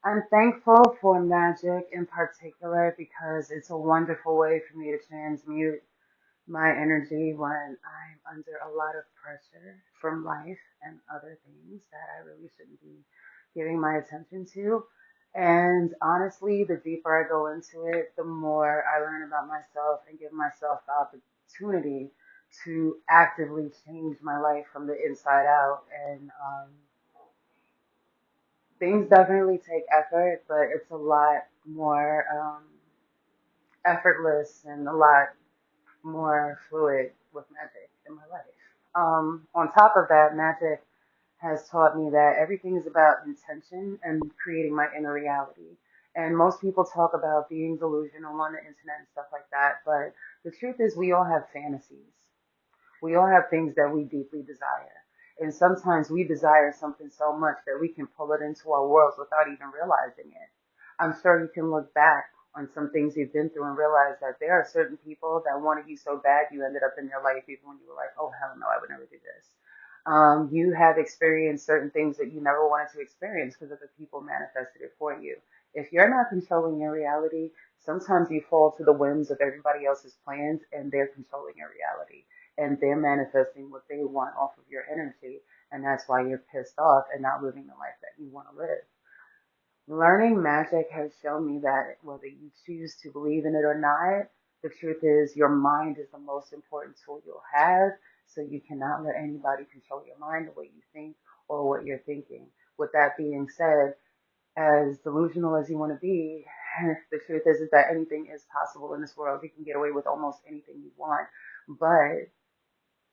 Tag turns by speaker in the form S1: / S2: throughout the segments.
S1: I'm thankful for magic in particular because it's a wonderful way for me to transmute my energy when I'm under a lot of pressure from life and other things that I really shouldn't be giving my attention to. And honestly, the deeper I go into it, the more I learn about myself and give myself the opportunity to actively change my life from the inside out. And things definitely take effort, but it's a lot more effortless and a lot more fluid with magic in my life. On top of that, magic has taught me that everything is about intention and creating my inner reality. And most people talk about being delusional on the internet and stuff like that, but the truth is we all have fantasies. We all have things that we deeply desire. And sometimes we desire something so much that we can pull it into our worlds without even realizing it. I'm sure you can look back on some things you've been through and realize that there are certain people that wanted you so bad you ended up in their life even when you were like, oh, hell no, I would never do this. You have experienced certain things that you never wanted to experience because other people manifested it for you. If you're not controlling your reality, sometimes you fall to the whims of everybody else's plans and they're controlling your reality and they're manifesting what they want off of your energy. And that's why you're pissed off and not living the life that you want to live. Learning magic has shown me that whether you choose to believe in it or not, the truth is your mind is the most important tool you'll have. So you cannot let anybody control your mind, the way you think, or what you're thinking. With that being said, as delusional as you want to be, the truth is that anything is possible in this world. You can get away with almost anything you want. But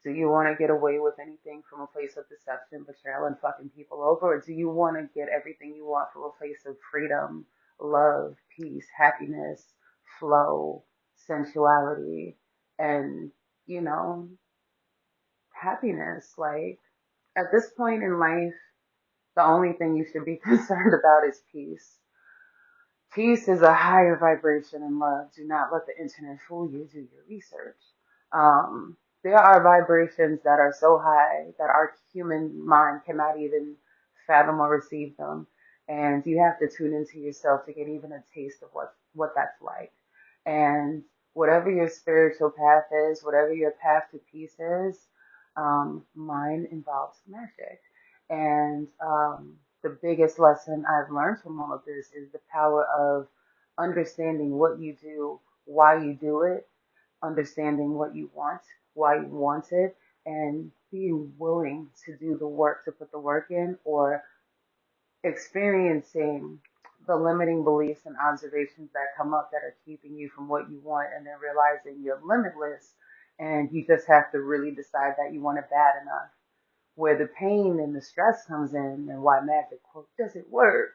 S1: do you want to get away with anything from a place of deception, betrayal, and fucking people over? Or do you want to get everything you want from a place of freedom, love, peace, happiness, flow, sensuality, and, you know, happiness? Like, at this point in life, the only thing you should be concerned about is peace. Peace is a higher vibration in love. Do not let the internet fool you. Do your research. There are vibrations that are so high that our human mind cannot even fathom or receive them. And you have to tune into yourself to get even a taste of what that's like. And whatever your spiritual path is, whatever your path to peace is, mine involves magic. And the biggest lesson I've learned from all of this is the power of understanding what you do, why you do it, understanding what you want, why you want it, and being willing to do the work, to put the work in, or experiencing the limiting beliefs and observations that come up that are keeping you from what you want, and then realizing you're limitless and you just have to really decide that you want it bad enough. Where the pain and the stress comes in and why magic quote doesn't work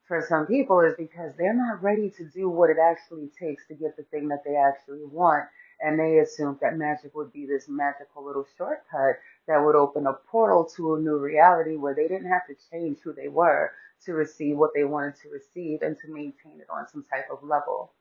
S1: for some people is because they're not ready to do what it actually takes to get the thing that they actually want. And they assume that magic would be this magical little shortcut that would open a portal to a new reality where they didn't have to change who they were to receive what they wanted to receive and to maintain it on some type of level.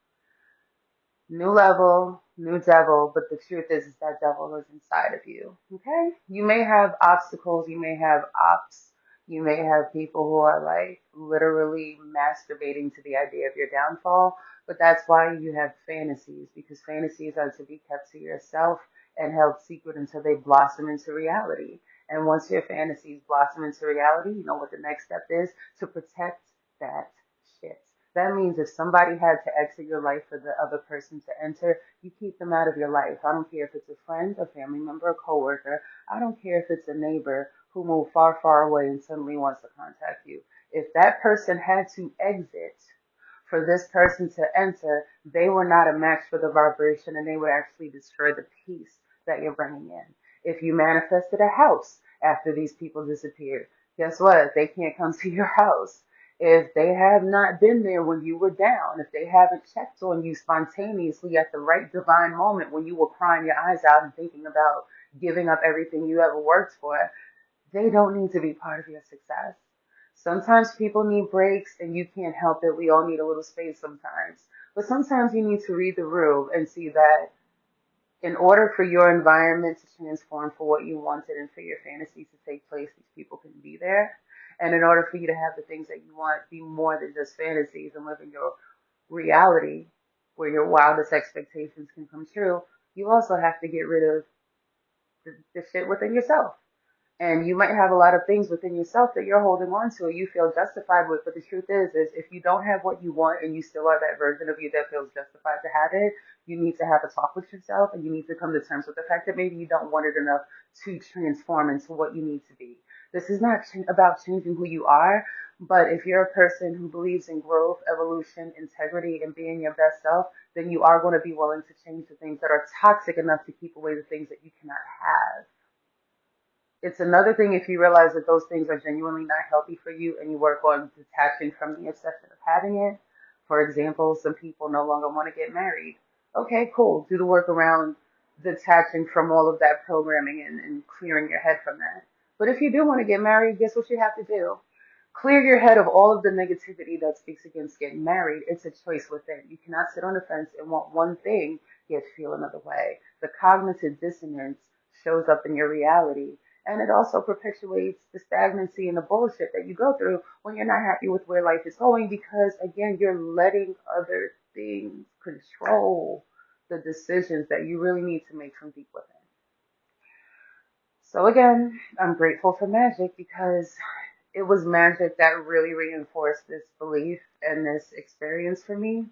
S1: New level, new devil, but the truth is that devil is inside of you. Okay? You may have obstacles, you may have ops, you may have people who are like literally masturbating to the idea of your downfall, but that's why you have fantasies, because fantasies are to be kept to yourself and held secret until they blossom into reality. And once your fantasies blossom into reality, you know what the next step is? To protect that shit. That means if somebody had to exit your life for the other person to enter, you keep them out of your life. I don't care if it's a friend, a family member, a coworker. I don't care if it's a neighbor who moved far, far away and suddenly wants to contact you. If that person had to exit for this person to enter, they were not a match for the vibration and they would actually destroy the peace that you're bringing in. If you manifested a house after these people disappeared, guess what? They can't come to your house. If they have not been there when you were down, if they haven't checked on you spontaneously at the right divine moment when you were crying your eyes out and thinking about giving up everything you ever worked for, they don't need to be part of your success. Sometimes people need breaks and you can't help it. We all need a little space sometimes. But sometimes you need to read the room and see that in order for your environment to transform for what you wanted and for your fantasies to take place, these people can be there. And in order for you to have the things that you want be more than just fantasies and live in your reality where your wildest expectations can come true, you also have to get rid of the shit within yourself. And you might have a lot of things within yourself that you're holding on to and you feel justified with. But the truth is if you don't have what you want and you still are that version of you that feels justified to have it, you need to have a talk with yourself and you need to come to terms with the fact that maybe you don't want it enough to transform into what you need to be. This is not about changing who you are, but if you're a person who believes in growth, evolution, integrity, and being your best self, then you are going to be willing to change the things that are toxic enough to keep away the things that you cannot have. It's another thing if you realize that those things are genuinely not healthy for you and you work on detaching from the obsession of having it. For example, some people no longer want to get married. Okay, cool. Do the work around detaching from all of that programming and clearing your head from that. But if you do want to get married, guess what you have to do? Clear your head of all of the negativity that speaks against getting married. It's a choice within. You cannot sit on the fence and want one thing yet feel another way. The cognitive dissonance shows up in your reality, and it also perpetuates the stagnancy and the bullshit that you go through when you're not happy with where life is going because, again, you're letting other things control the decisions that you really need to make from deep within. So again, I'm grateful for magic because it was magic that really reinforced this belief and this experience for me.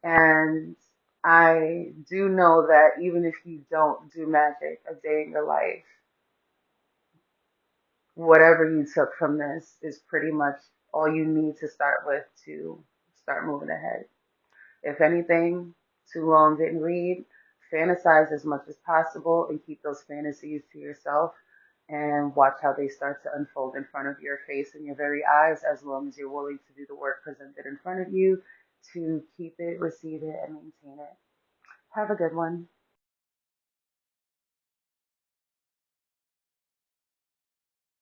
S1: And I do know that even if you don't do magic a day in your life, whatever you took from this is pretty much all you need to start with to start moving ahead. If anything, too long didn't read. Fantasize as much as possible and keep those fantasies to yourself and watch how they start to unfold in front of your face and your very eyes as long as you're willing to do the work presented in front of you to keep it, receive it, and maintain it. Have a good one.